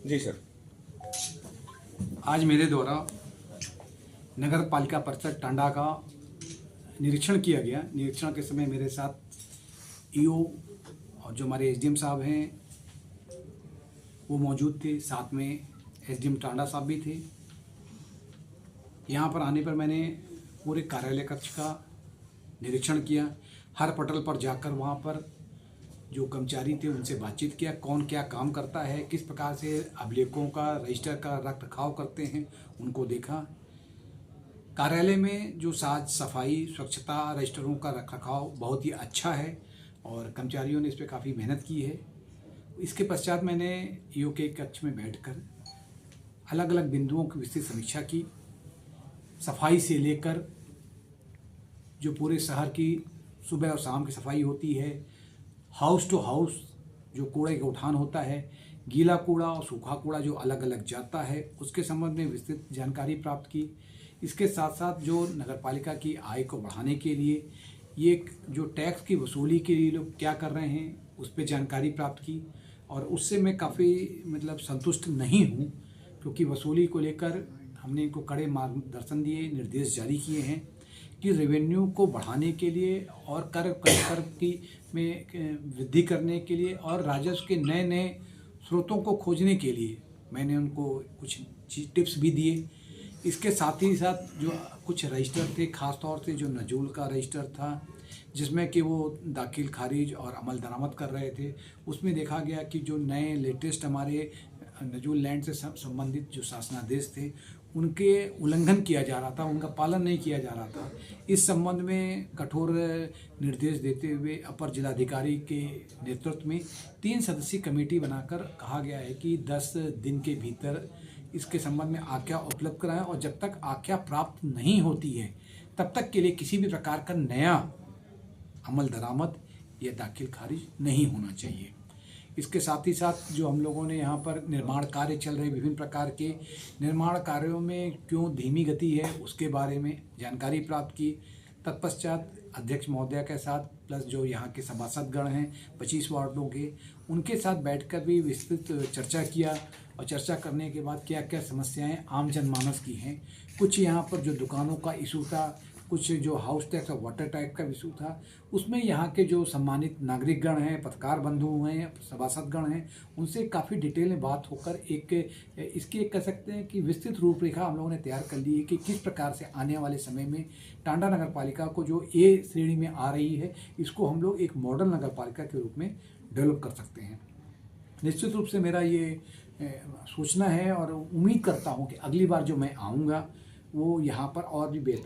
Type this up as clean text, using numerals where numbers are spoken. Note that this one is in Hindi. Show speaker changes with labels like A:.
A: जी सर।
B: आज मेरे द्वारा नगर पालिका परिषद टांडा का निरीक्षण किया गया। निरीक्षण के समय मेरे साथ ईओ और जो हमारे एसडीएम साहब हैं वो मौजूद थे, साथ में एसडीएम टांडा साहब भी थे। यहाँ पर आने पर मैंने पूरे कार्यालय कक्ष का निरीक्षण किया। हर पटल पर जाकर वहाँ पर जो कर्मचारी थे उनसे बातचीत किया, कौन क्या काम करता है, किस प्रकार से अभिलेखों का रजिस्टर का रख रखाव करते हैं, उनको देखा। कार्यालय में जो साज सफाई स्वच्छता रजिस्टरों का रख रखाव बहुत ही अच्छा है और कर्मचारियों ने इस पर काफ़ी मेहनत की है। इसके पश्चात मैंने ईओ के कक्ष में बैठकर अलग अलग बिंदुओं की विस्तृत समीक्षा की। सफाई से लेकर जो पूरे शहर की सुबह और शाम की सफाई होती है, हाउस टू हाउस जो कूड़े का उठान होता है, गीला कूड़ा और सूखा कूड़ा जो अलग अलग जाता है, उसके संबंध में विस्तृत जानकारी प्राप्त की। इसके साथ साथ जो नगरपालिका की आय को बढ़ाने के लिए ये जो टैक्स की वसूली के लिए लोग क्या कर रहे हैं उस पर जानकारी प्राप्त की। और उससे मैं काफ़ी संतुष्ट नहीं हूँ, क्योंकि वसूली को लेकर हमने इनको कड़े मार्गदर्शन दिए, निर्देश जारी किए हैं कि रेवेन्यू को बढ़ाने के लिए और कर की में वृद्धि करने के लिए और राजस्व के नए नए स्रोतों को खोजने के लिए मैंने उनको कुछ टिप्स भी दिए। इसके साथ ही साथ जो कुछ रजिस्टर थे, ख़ास तौर से जो नजूल का रजिस्टर था जिसमें कि वो दाखिल खारिज और अमल दरामद कर रहे थे, उसमें देखा गया कि जो नए लेटेस्ट हमारे नजूल लैंड से संबंधित जो शासनादेश थे उनके उल्लंघन किया जा रहा था, उनका पालन नहीं किया जा रहा था। इस संबंध में कठोर निर्देश देते हुए अपर जिलाधिकारी के नेतृत्व में 3 सदस्यीय कमेटी बनाकर कहा गया है कि 10 दिन के भीतर इसके संबंध में आज्ञा उपलब्ध कराएं और जब तक आज्ञा प्राप्त नहीं होती है तब तक के लिए किसी भी प्रकार का नया अमल दरामद या दाखिल खारिज नहीं होना चाहिए। इसके साथ ही साथ जो हम लोगों ने यहाँ पर निर्माण कार्य चल रहे विभिन्न प्रकार के निर्माण कार्यों में क्यों धीमी गति है उसके बारे में जानकारी प्राप्त की। तत्पश्चात अध्यक्ष महोदय के साथ प्लस जो यहाँ के सभासदगण हैं 25 वार्डों के, उनके साथ बैठकर भी विस्तृत चर्चा किया। और चर्चा करने के बाद क्या क्या समस्याएं आम जनमानस की हैं, कुछ यहाँ पर जो दुकानों का इशू था, कुछ जो हाउस टैक्स और वाटर टैक्स का इशू था, उसमें यहाँ के जो सम्मानित नागरिकगण हैं, पत्रकार बंधु हैं, सभासदगण हैं, उनसे काफ़ी डिटेल में बात होकर इसकी कह सकते हैं कि विस्तृत रूपरेखा हम लोगों ने तैयार कर ली है कि किस प्रकार से आने वाले समय में टांडा नगर पालिका को जो ए श्रेणी में आ रही है इसको हम लोग एक मॉडल नगर पालिका के रूप में डेवलप कर सकते हैं। निश्चित रूप से मेरा ये सोचना है और उम्मीद करता हूँ कि अगली बार जो मैं आऊँगा वो यहाँ पर और भी बेहतर